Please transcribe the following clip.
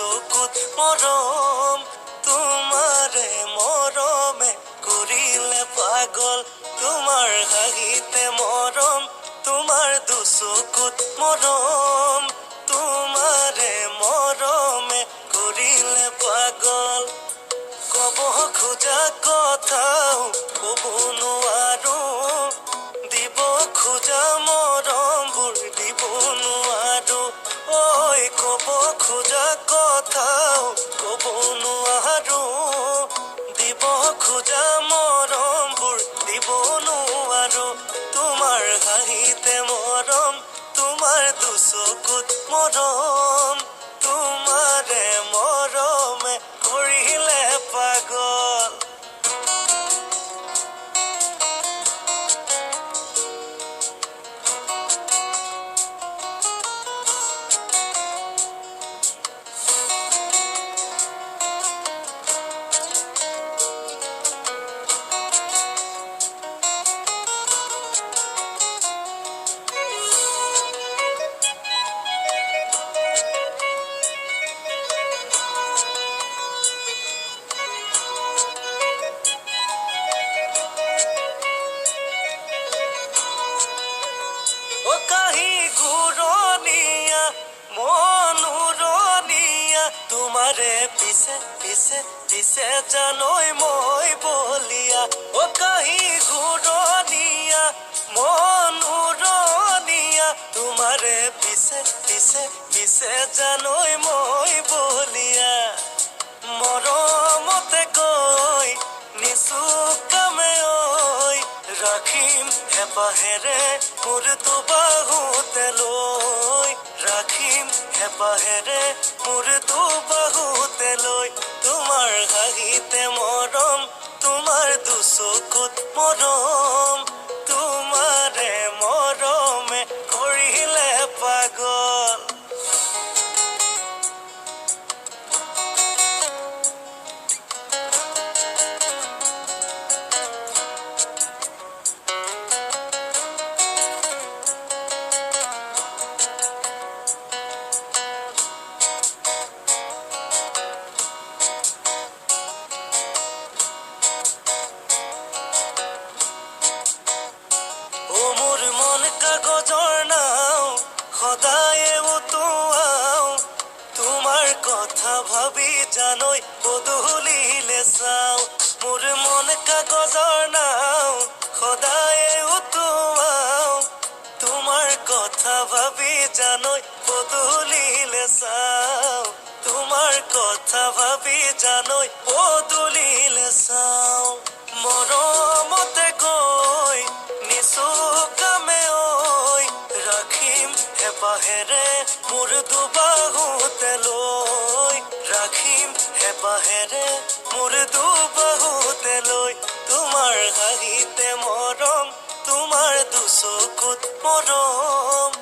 চকুত মৰম তোমাৰে মৰমে কৰিলে পাগল তোমাৰ হাঁহিতে মৰম তোমাৰ দুচকুত মৰম তোমাৰে মৰমে কৰিলে পাগল কব খোজা কথাও কব নোৱাৰো দিব খোজা মৰমবোৰ দিব নোৱাৰো ঐ কব খোজা কথাও কব নোৱাৰো দিব খোজা মৰমবোৰ দিব নোৱাৰো তোমাৰ হাঁহিতে মৰম তোমাৰ দুচকুত মৰম তোমাৰে মৰমে কৰিলে পাগল কাহি ঘূৰণীয়া মনুৰণীয়া তোমাৰে পিছে পিছে পিছে জানৈ মই বলিয়া কাহি ঘূৰণীয়া মনুৰণীয়া তোমাৰে পিছে পিছে পিছে জানৈ মই বলিয়া মৰমতে কৈ নিচুকামে ঐ ৰাখিম হেপাহেৰে মোৰ বাহুতে লৈ ৰাখিম হেপাহেৰে মোৰ বাহুতে লৈ তোমাৰ হাঁহিতে মৰম তোমাৰ দুচকুত মৰম তোমাৰে মৰমে কৰিলে পাগল কাগজৰ নাও সদায়ে উতুৱাও তোমাৰ কথা ভাবি জানৈ বদলিলে চাও মোৰ মন কাগজৰ নাও সদায়ে উতুৱাও তোমাৰ কথা ভাবি জানৈ বদলিলে চাও তোমাৰ কথা ভাবি জানৈ বদলিলে চাও মৰমতে কৈ নিচুকামে ৰাখিম হেপাহেৰে মোৰ বাহুতে লৈ ৰাখিম হেপাহেৰে মোৰ বাহুতে লৈ তোমাৰ হাঁহিতে মৰম তোমাৰ দুচকুত মৰম